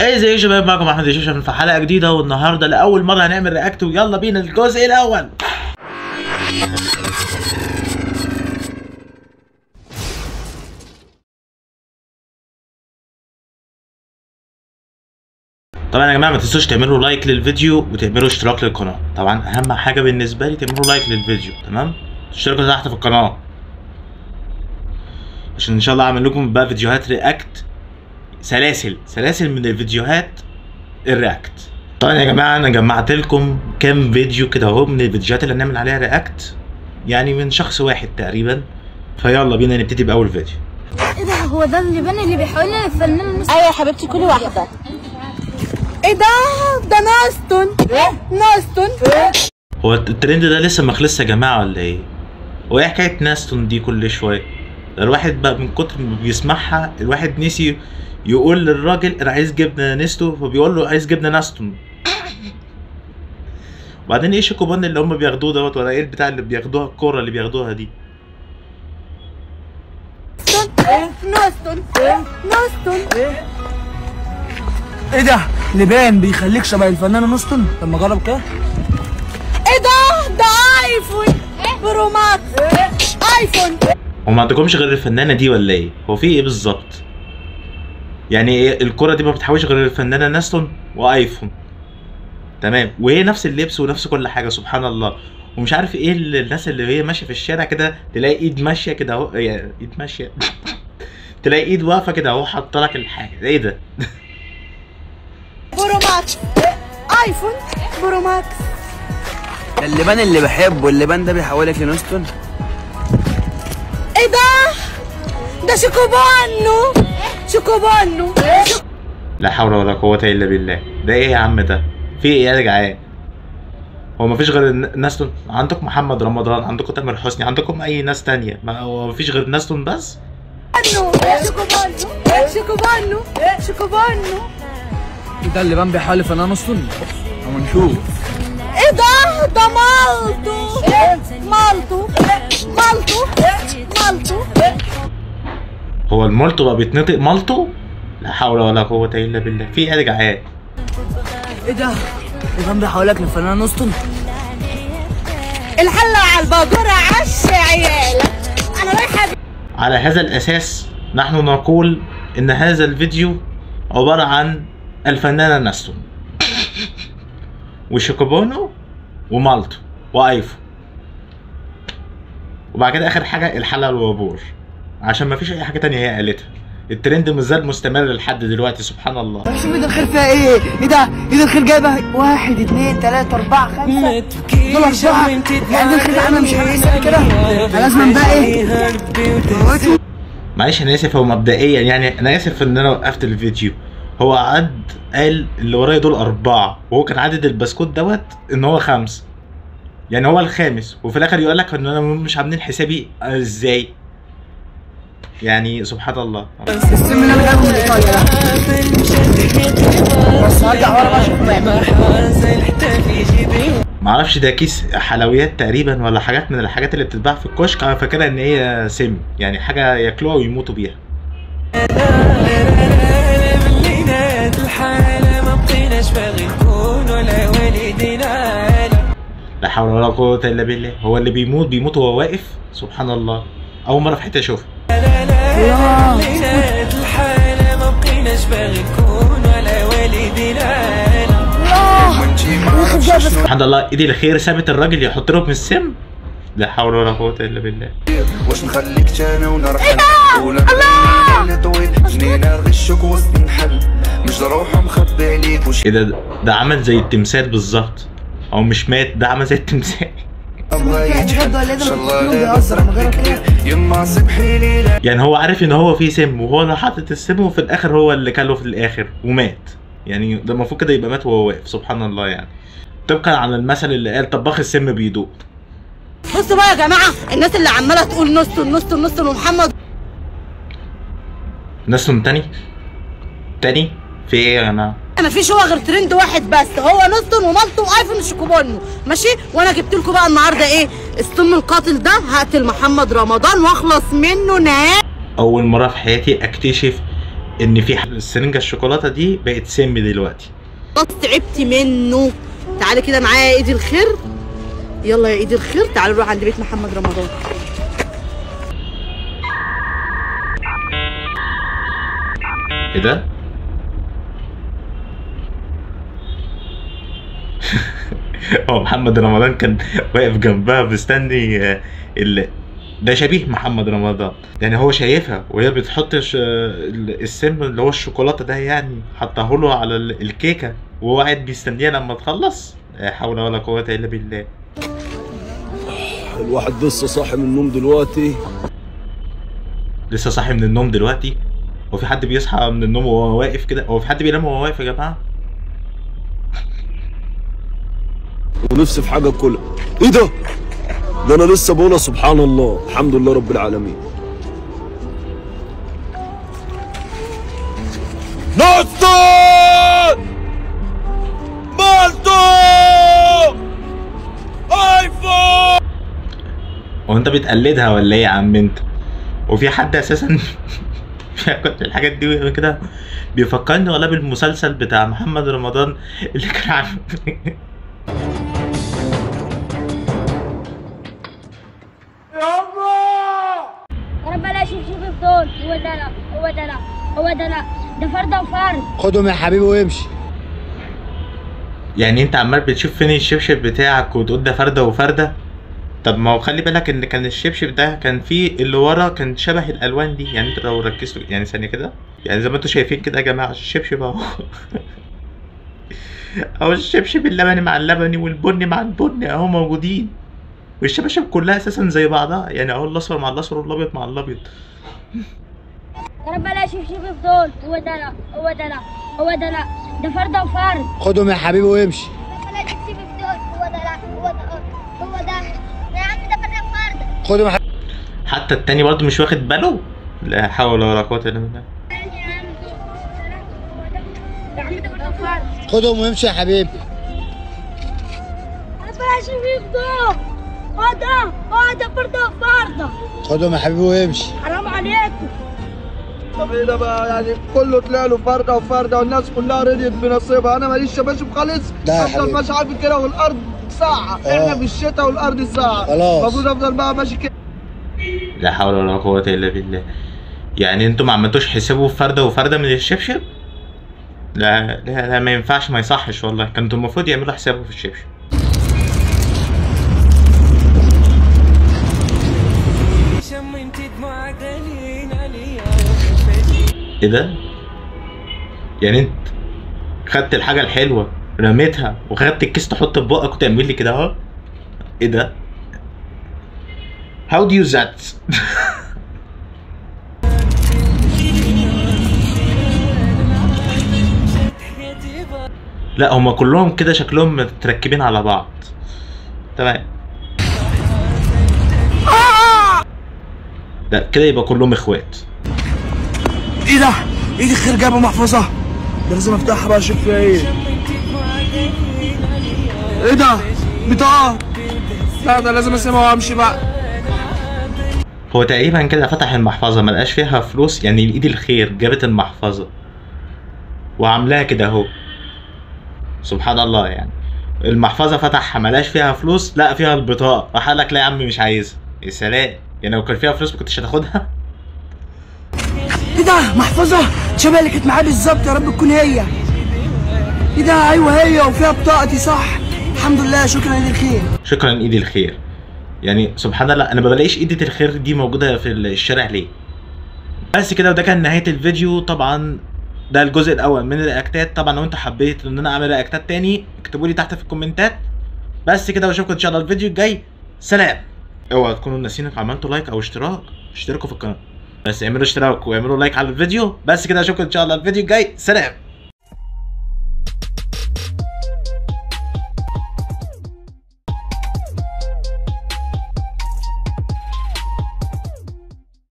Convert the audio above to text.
ازيكم يا شباب، معكم احمد الشاشة في حلقة جديدة، والنهارده لأول مرة هنعمل رياكت، ويلا بينا الجزء الأول. طبعا يا جماعة ما تنسوش تعملوا لايك للفيديو وتعملوا اشتراك للقناة. طبعا أهم حاجة بالنسبة لي تعملوا لايك للفيديو، تمام؟ اشتركوا تحت في القناة عشان إن شاء الله أعمل لكم بقى فيديوهات رياكت، سلاسل من الفيديوهات الرياكت. طبعا يا جماعه انا جمعت لكم كام فيديو كده اهو من الفيديوهات اللي هنعمل عليها رياكت، يعني من شخص واحد تقريبا. فيلا بينا نبتدي باول فيديو. ايه ده؟ هو ده اللبان اللي بيحولنا للفنان؟ ايوه يا حبيبتي، كل واحده. ايه ده ناستون. هو الترند ده لسه ما خلصش يا جماعه ولا ايه؟ وايه حكايه ناستون دي كل شويه؟ ده الواحد بقى من كتر ما بيسمعها الواحد نسي يقول للراجل انا عايز جبنه نستو، فبيقول له عايز جبنه ناستون. وبعدين ايه الشوكوبان اللي هم بياخدوه دوت، ولا ايه البتاع اللي بياخدوها، الكوره اللي بياخدوها دي؟ ناستون. ايه ده؟ لبان بيخليك شبه الفنانه ناستون. لما جرب كده. ايه ده ايفون برو ماكس. ايفون. هو ما عندكمش غير الفنانه دي ولا ايه؟ هو في ايه بالظبط؟ يعني ايه الكرة دي ما بتحاولش غير الفنانة ناستون وايفون، تمام؟ وهي نفس اللبس ونفس كل حاجة، سبحان الله. ومش عارف ايه الناس اللي هي ماشية في الشارع كده تلاقي ايد ماشية كده اهو، يعني ايد ماشية تلاقي ايد واقفة كده اهو حاطة لك الحاجة، ايه ده؟ برو ماكس. ايفون برو ماكس. اللبان اللي بحبه، اللبان ده بيحولك لناستون. ايه ده شوكوبانو. لا حول ولا قوة الا بالله. ده ايه يا عم ده؟ في ايه يا جدعان؟ هو مفيش غير ناستون؟ عندكم محمد رمضان، عندكم تامر حسني، عندكم اي ناس تانية، ما هو مفيش غير ناستون بس؟ شوكوبانو. ده اللبان بيحول لفنانه ناستون. اما نشوف. ايه ده مالتو. هو المالتو بقى بيتنطق مالتو؟ لا حول ولا قوة الا بالله. في ايه يا جدعان؟ ايه ده؟ اللبان بيحولك لفنانه ناستون. الحلة على الباجورة عش يا عيال. انا رايحة على هذا الاساس نحن نقول ان هذا الفيديو عبارة عن الفنانة ناستون وشوكوبانو ومالتو وايفون، وبعد كده اخر حاجة الحلة الوابور، عشان ما فيش اي حاجة تانية هي قالتها. الترند مازال مستمر لحد دلوقتي، سبحان الله. شوف ايد الخير فيها ايه؟ ايه ده؟ ايد الخير جايبه 1 2 3 4 5 دول 4. يعني الخير عامله مش هنحسب كده. لازم بقى ايه؟ معلش انا اسف، هو مبدئيا يعني انا اسف ان انا وقفت الفيديو. هو قال اللي ورايا دول 4، وهو كان عدد البسكوت دوت ان هو 5، يعني هو الخامس، وفي الاخر يقول لك ان انا مش عاملين حسابي. ازاي؟ يعني سبحان الله. السم اللي انا جايبه من ايطاليا ده، بس هرجع ورا بقى اشوف معرفش ده كيس حلويات تقريبا ولا حاجات من الحاجات اللي بتتباع في الكشك. انا فاكرها ان هي سم، يعني حاجه ياكلوها ويموتوا بيها. لا حول ولا قوة الا بالله. هو اللي بيموت وهو واقف، سبحان الله. اول مرة في حتة اشوفها. سبحان الله، ايدي الخير سابت الراجل يحط لكم السم. لا حول ولا قوة الا بالله. واش نخليك تانا ونرحل ولا الله طويل جنينا غشك وسط نحل مش روح مخبي عليك. وش ايه ده عمل زي التمثال بالظبط، او مش مات، ده عمل زي التمثال. يعني هو عارف ان هو فيه سم، وهو اللي حاطط السم، وفي الاخر هو اللي كله في الاخر ومات. يعني ده المفروض كده يبقى مات وهو واقف، سبحان الله. يعني طبقا على المثل اللي قال طباخ السم بيدوق. بصوا بقى يا جماعه، الناس اللي عماله تقول ناستون ومحمد ناستون تاني في ايه يا جماعه؟ مفيش هو غير ترند واحد بس، هو ناستون ومالتو وايفون وشوكوبانو، ماشي؟ وانا جبت لكم بقى النهارده ايه؟ السم القاتل ده. هقتل محمد رمضان واخلص منه نهائي. اول مره في حياتي اكتشف ان في السرنجه الشوكولاته دي بقت سم دلوقتي. خلاص تعبت منه. تعالي كده معايا يا ايدي الخير. يلا يا ايدي الخير تعالي نروح عند بيت محمد رمضان. ايه ده؟ هو محمد رمضان كان واقف جنبها مستني ده شبيه محمد رمضان، يعني هو شايفها وهي بتحط السم اللي هو الشوكولاته ده، يعني حطاه له على الكيكه وهو قاعد بيستنيها لما تخلص. لا حول ولا قوه الا بالله. الواحد لسه صاحي من النوم دلوقتي. لسه صاحي من النوم دلوقتي؟ هو في حد بيصحى من النوم وهو واقف كده؟ هو في حد بينام وهو واقف يا جماعه؟ ونفسي في حاجه كلها. ايه ده؟ ده انا لسه بقولها سبحان الله الحمد لله رب العالمين. نصر مالتو ايفون. هو انت بتقلدها ولا ايه يا عم انت؟ وفي حد اساسا كنت الحاجات دي كده بيفكرني والله بالمسلسل بتاع محمد رمضان اللي كان عامل انا بلاش شوف دول. هو ده لا هو ده لا هو ده لا ده فرده وفرد. خدهم يا حبيبي وامشي. يعني انت عمال بتشوف فين الشبشب بتاعك وتقول ده فرده وفرده؟ طب ما هو خلي بالك ان كان الشبشب ده كان فيه اللي ورا كان شبه الالوان دي، يعني انت لو ركزتوا يعني ثانيه كده، يعني زي ما انتوا شايفين كده يا جماعه الشبشب اهو اهو الشبشب اللبني مع اللبني والبني مع البني اهو موجودين، والشباشب كلها اساسا زي بعضها، يعني اهو الاصفر مع الاصفر والابيض مع الابيض. انا بلاش شوف دول. هو ده لا هو ده لا هو ده لا ده فرده وفرد. خدهم يا حبيبي وامشي. بلاش شوف دول. هو ده لا هو ده يا عم ده فرده وفرد. خدهم يا حبيبي. حتى التاني برضه مش واخد باله. لا حول ولا قوه الا بالله. يا عم ده فرده وفرد. خدهم وامشي يا حبيبي. انا بلاش شوف دول. ده فرده وفرده. خدهم يا حبيبي وامشي. حرام عليكم. طب ايه ده بقى؟ يعني كله طلع له فرده وفرده والناس كلها رضيت بنصيبها، انا ماليش شباشب خالص. لا يا افضل حبيبي. ماشي عارف كده والارض ساعه. احنا في الشتاء والارض ساعه. خلاص. المفروض افضل بقى ماشي كده. لا حول ولا قوه الا بالله. يعني انتوا ما عملتوش حسابه فرده وفرده من الشبشب؟ لا لا لا ما ينفعش، ما يصحش والله، كنتوا المفروض يعملوا حسابه في الشبشب. ايه ده؟ يعني انت خدت الحاجة الحلوة رميتها وخدت الكيس تحط في بقك وتعمل لي كده اهو؟ ايه ده؟ How do you use that؟ لا هما كلهم كده شكلهم متركبين على بعض. تمام. لا كده يبقى كلهم اخوات. ايه ده؟ ايدي خير جايبه محفظه؟ ده لازم افتحها بقى اشوف فيها ايه. ايه ده؟ بطاقه؟ لا ده لازم اسيبها وامشي بقى. هو تقريبا كده فتح المحفظه ما لقاش فيها فلوس، يعني الايد الخير جابت المحفظه وعاملاها كده اهو. سبحان الله، يعني المحفظه فتحها ما لقاش فيها فلوس، لقى فيها البطاقه، راح قال لك لا يا عم مش عايزها. يا سلام، يعني لو كان فيها فلوس ما كنتش هتاخدها. ايه ده؟ محفظه شبه اللي كانت معايا بالظبط، يا رب تكون هي. ايه ده؟ ايوه هي وفيها بطاقتي صح. الحمد لله، شكرا ايدي الخير. شكرا ايدي الخير. يعني سبحان الله انا ما بلاقيش ايدي الخير دي موجوده في الشارع ليه. بس كده، وده كان نهايه الفيديو. طبعا ده الجزء الاول من الرياكتات. طبعا لو انت حبيت ان انا اعمل رياكتات تاني اكتبوا لي تحت في الكومنتات. بس كده، واشوفكم ان شاء الله الفيديو الجاي. سلام. اوعوا تكونوا ناسيين عملتوا لايك او اشتراك. اشتركوا في القناه، بس اعملوا اشتراك واعملوا لايك على الفيديو. بس كده، اشوفكم ان شاء الله الفيديو الجاي. سلام.